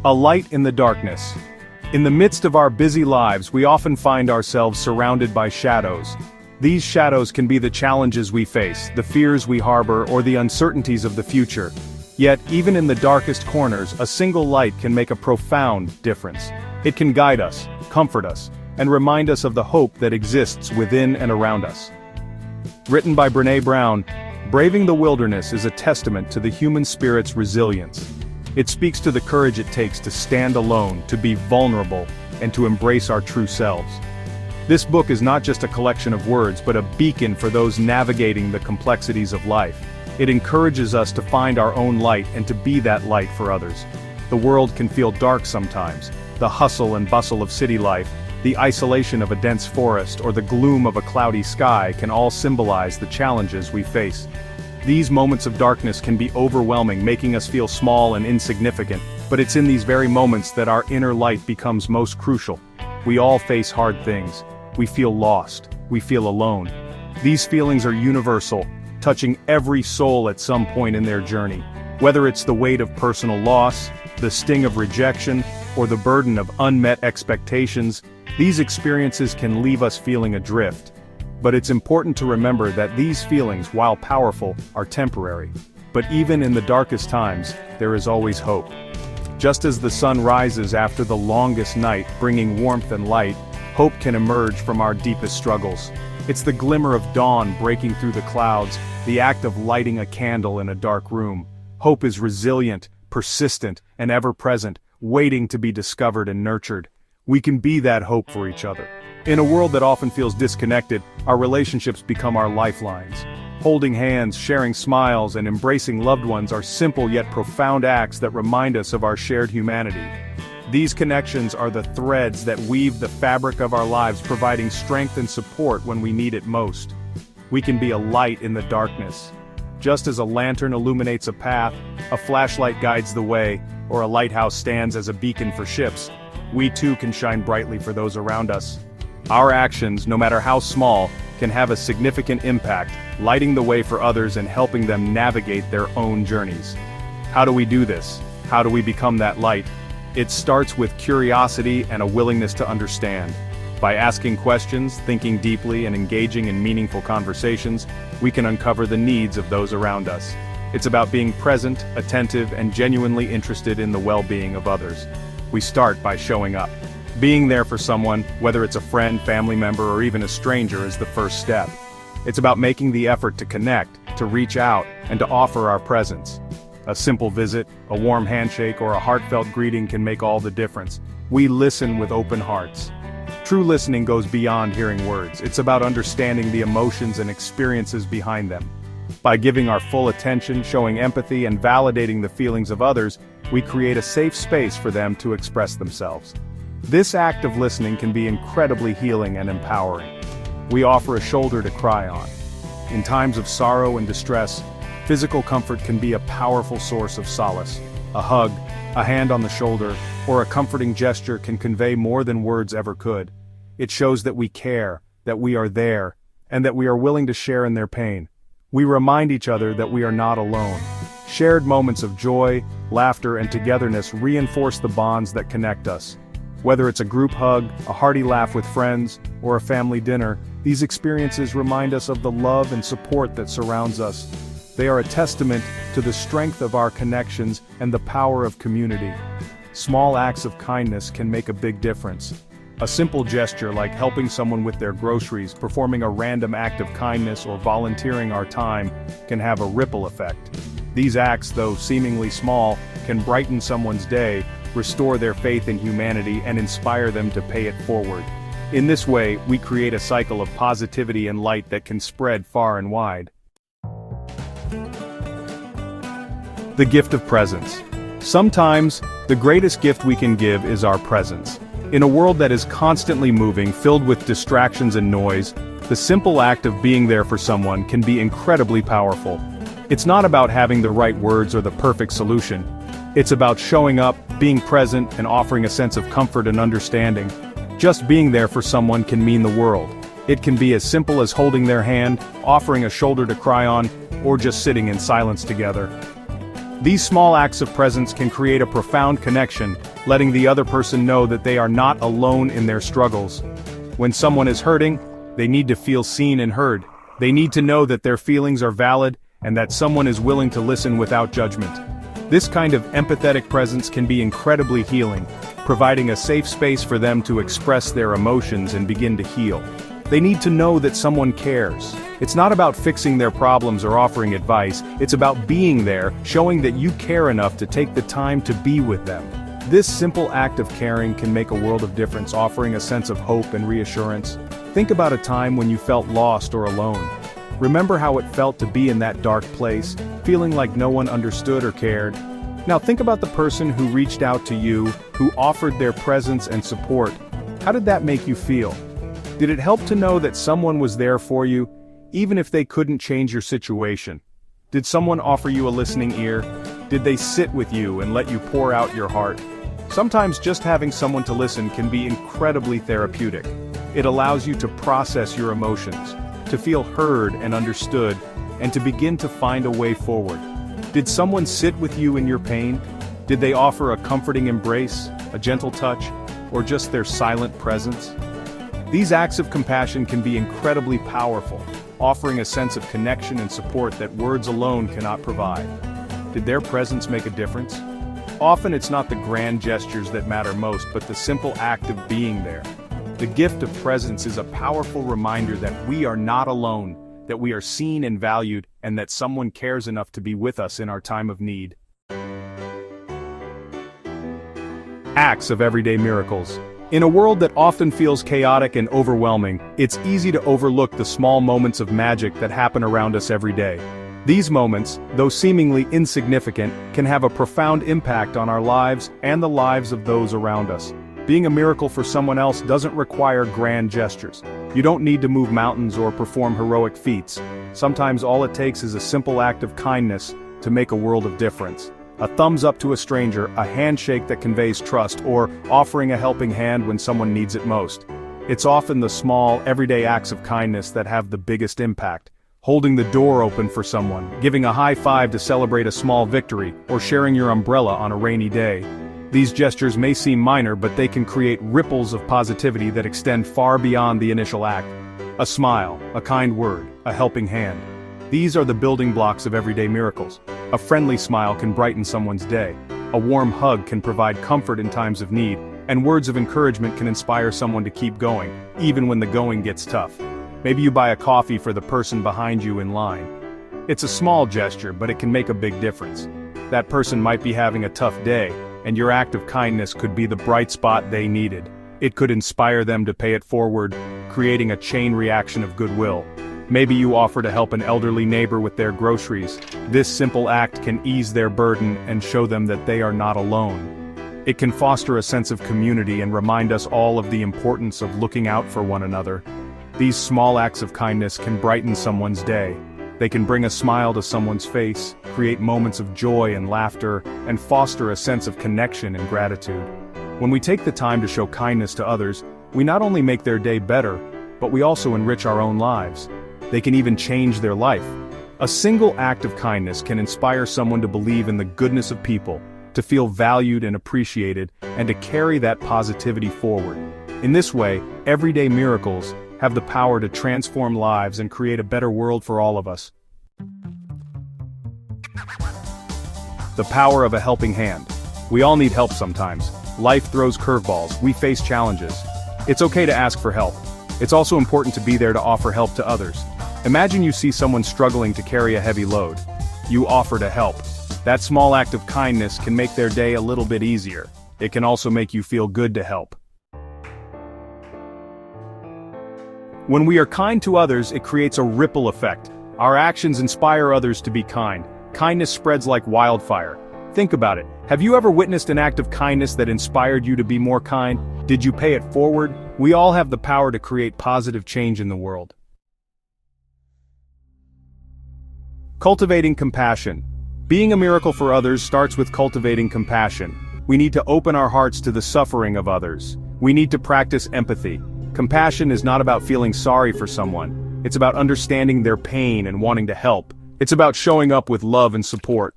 A light in the darkness. In the midst of our busy lives, we often find ourselves surrounded by shadows. These shadows can be the challenges we face, the fears we harbor, or the uncertainties of the future. Yet, even in the darkest corners, a single light can make a profound difference. It can guide us, comfort us, and remind us of the hope that exists within and around us. Written by Brené Brown, Braving the Wilderness is a testament to the human spirit's resilience. It speaks to the courage it takes to stand alone, to be vulnerable, and to embrace our true selves. This book is not just a collection of words, but a beacon for those navigating the complexities of life. It encourages us to find our own light and to be that light for others. The world can feel dark sometimes. The hustle and bustle of city life, the isolation of a dense forest, or the gloom of a cloudy sky can all symbolize the challenges we face. These moments of darkness can be overwhelming, making us feel small and insignificant, but it's in these very moments that our inner light becomes most crucial. We all face hard things. We feel lost. We feel alone. These feelings are universal, touching every soul at some point in their journey. Whether it's the weight of personal loss, the sting of rejection, or the burden of unmet expectations, these experiences can leave us feeling adrift. But it's important to remember that these feelings, while powerful, are temporary. But even in the darkest times, there is always hope. Just as the sun rises after the longest night, bringing warmth and light, hope can emerge from our deepest struggles. It's the glimmer of dawn breaking through the clouds, the act of lighting a candle in a dark room. Hope is resilient, persistent, and ever-present, waiting to be discovered and nurtured. We can be that hope for each other. In a world that often feels disconnected, our relationships become our lifelines. Holding hands, sharing smiles, and embracing loved ones are simple yet profound acts that remind us of our shared humanity. These connections are the threads that weave the fabric of our lives, providing strength and support when we need it most. We can be a light in the darkness. Just as a lantern illuminates a path, a flashlight guides the way, or a lighthouse stands as a beacon for ships, we too can shine brightly for those around us. Our actions, no matter how small, can have a significant impact, lighting the way for others and helping them navigate their own journeys. How do we do this? How do we become that light? It starts with curiosity and a willingness to understand. By asking questions, thinking deeply, and engaging in meaningful conversations, we can uncover the needs of those around us. It's about being present, attentive, and genuinely interested in the well-being of others. We start by showing up. Being there for someone, whether it's a friend, family member, or even a stranger, is the first step. It's about making the effort to connect, to reach out, and to offer our presence. A simple visit, a warm handshake, or a heartfelt greeting can make all the difference. We listen with open hearts. True listening goes beyond hearing words. It's about understanding the emotions and experiences behind them. By giving our full attention, showing empathy, and validating the feelings of others, we create a safe space for them to express themselves. This act of listening can be incredibly healing and empowering. We offer a shoulder to cry on. In times of sorrow and distress, physical comfort can be a powerful source of solace. A hug, a hand on the shoulder, or a comforting gesture can convey more than words ever could. It shows that we care, that we are there, and that we are willing to share in their pain. We remind each other that we are not alone. Shared moments of joy, laughter, and togetherness reinforce the bonds that connect us. Whether it's a group hug, a hearty laugh with friends, or a family dinner, these experiences remind us of the love and support that surrounds us. They are a testament to the strength of our connections and the power of community. Small acts of kindness can make a big difference. A simple gesture like helping someone with their groceries, performing a random act of kindness, or volunteering our time can have a ripple effect. These acts, though seemingly small, can brighten someone's day, restore their faith in humanity, and inspire them to pay it forward. In this way, we create a cycle of positivity and light that can spread far and wide. The gift of presence. Sometimes, the greatest gift we can give is our presence. In a world that is constantly moving, filled with distractions and noise, the simple act of being there for someone can be incredibly powerful. It's not about having the right words or the perfect solution. It's about showing up, being present, and offering a sense of comfort and understanding. Just being there for someone can mean the world. It can be as simple as holding their hand, offering a shoulder to cry on, or just sitting in silence together. These small acts of presence can create a profound connection, letting the other person know that they are not alone in their struggles. When someone is hurting, they need to feel seen and heard. They need to know that their feelings are valid and that someone is willing to listen without judgment. This kind of empathetic presence can be incredibly healing, providing a safe space for them to express their emotions and begin to heal. They need to know that someone cares. It's not about fixing their problems or offering advice, it's about being there, showing that you care enough to take the time to be with them. This simple act of caring can make a world of difference, offering a sense of hope and reassurance. Think about a time when you felt lost or alone. Remember how it felt to be in that dark place, feeling like no one understood or cared. Now think about the person who reached out to you, who offered their presence and support. How did that make you feel? Did it help to know that someone was there for you, even if they couldn't change your situation? Did someone offer you a listening ear? Did they sit with you and let you pour out your heart? Sometimes just having someone to listen can be incredibly therapeutic. It allows you to process your emotions, to feel heard and understood, and to begin to find a way forward. Did someone sit with you in your pain? Did they offer a comforting embrace, a gentle touch, or just their silent presence? These acts of compassion can be incredibly powerful, offering a sense of connection and support that words alone cannot provide. Did their presence make a difference? Often it's not the grand gestures that matter most, but the simple act of being there. The gift of presence is a powerful reminder that we are not alone, that we are seen and valued, and that someone cares enough to be with us in our time of need. Acts of everyday miracles. In a world that often feels chaotic and overwhelming, it's easy to overlook the small moments of magic that happen around us every day. These moments, though seemingly insignificant, can have a profound impact on our lives and the lives of those around us. Being a miracle for someone else doesn't require grand gestures. You don't need to move mountains or perform heroic feats. Sometimes all it takes is a simple act of kindness to make a world of difference. A thumbs up to a stranger, a handshake that conveys trust, or offering a helping hand when someone needs it most. It's often the small, everyday acts of kindness that have the biggest impact. Holding the door open for someone, giving a high five to celebrate a small victory, or sharing your umbrella on a rainy day. These gestures may seem minor, but they can create ripples of positivity that extend far beyond the initial act. A smile, a kind word, a helping hand. These are the building blocks of everyday miracles. A friendly smile can brighten someone's day. A warm hug can provide comfort in times of need, and words of encouragement can inspire someone to keep going, even when the going gets tough. Maybe you buy a coffee for the person behind you in line. It's a small gesture, but it can make a big difference. That person might be having a tough day, and your act of kindness could be the bright spot they needed. It could inspire them to pay it forward, creating a chain reaction of goodwill. Maybe you offer to help an elderly neighbor with their groceries. This simple act can ease their burden and show them that they are not alone. It can foster a sense of community and remind us all of the importance of looking out for one another. These small acts of kindness can brighten someone's day. They can bring a smile to someone's face, create moments of joy and laughter, and foster a sense of connection and gratitude. When we take the time to show kindness to others, we not only make their day better, but we also enrich our own lives. They can even change their life. A single act of kindness can inspire someone to believe in the goodness of people, to feel valued and appreciated, and to carry that positivity forward. In this way, everyday miracles have the power to transform lives and create a better world for all of us. The power of a helping hand. We all need help sometimes. Life throws curveballs, we face challenges. It's okay to ask for help. It's also important to be there to offer help to others. Imagine you see someone struggling to carry a heavy load. You offer to help. That small act of kindness can make their day a little bit easier. It can also make you feel good to help. When we are kind to others, it creates a ripple effect. Our actions inspire others to be kind. Kindness spreads like wildfire. Think about it. Have you ever witnessed an act of kindness that inspired you to be more kind? Did you pay it forward? We all have the power to create positive change in the world. Cultivating compassion. Being a miracle for others starts with cultivating compassion. We need to open our hearts to the suffering of others. We need to practice empathy. Compassion is not about feeling sorry for someone. It's about understanding their pain and wanting to help. It's about showing up with love and support.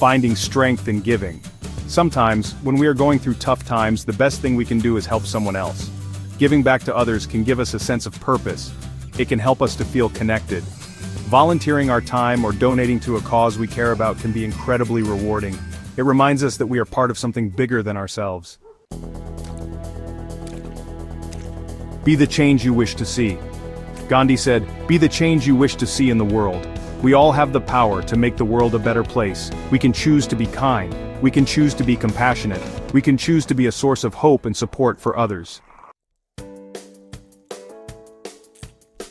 finding strength in giving. Sometimes, when we are going through tough times, the best thing we can do is help someone else. Giving back to others can give us a sense of purpose. It can help us to feel connected. Volunteering our time or donating to a cause we care about can be incredibly rewarding. It reminds us that we are part of something bigger than ourselves. Be the change you wish to see. Gandhi said, "Be the change you wish to see in the world." We all have the power to make the world a better place. We can choose to be kind. We can choose to be compassionate. We can choose to be a source of hope and support for others.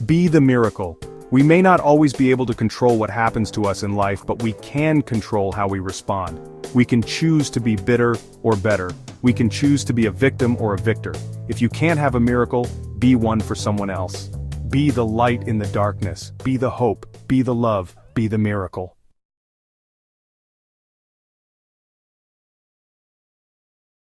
Be the miracle. We may not always be able to control what happens to us in life, but we can control how we respond. We can choose to be bitter or better. We can choose to be a victim or a victor. If you can't have a miracle, be one for someone else. Be the light in the darkness. Be the hope. Be the love. Be the miracle.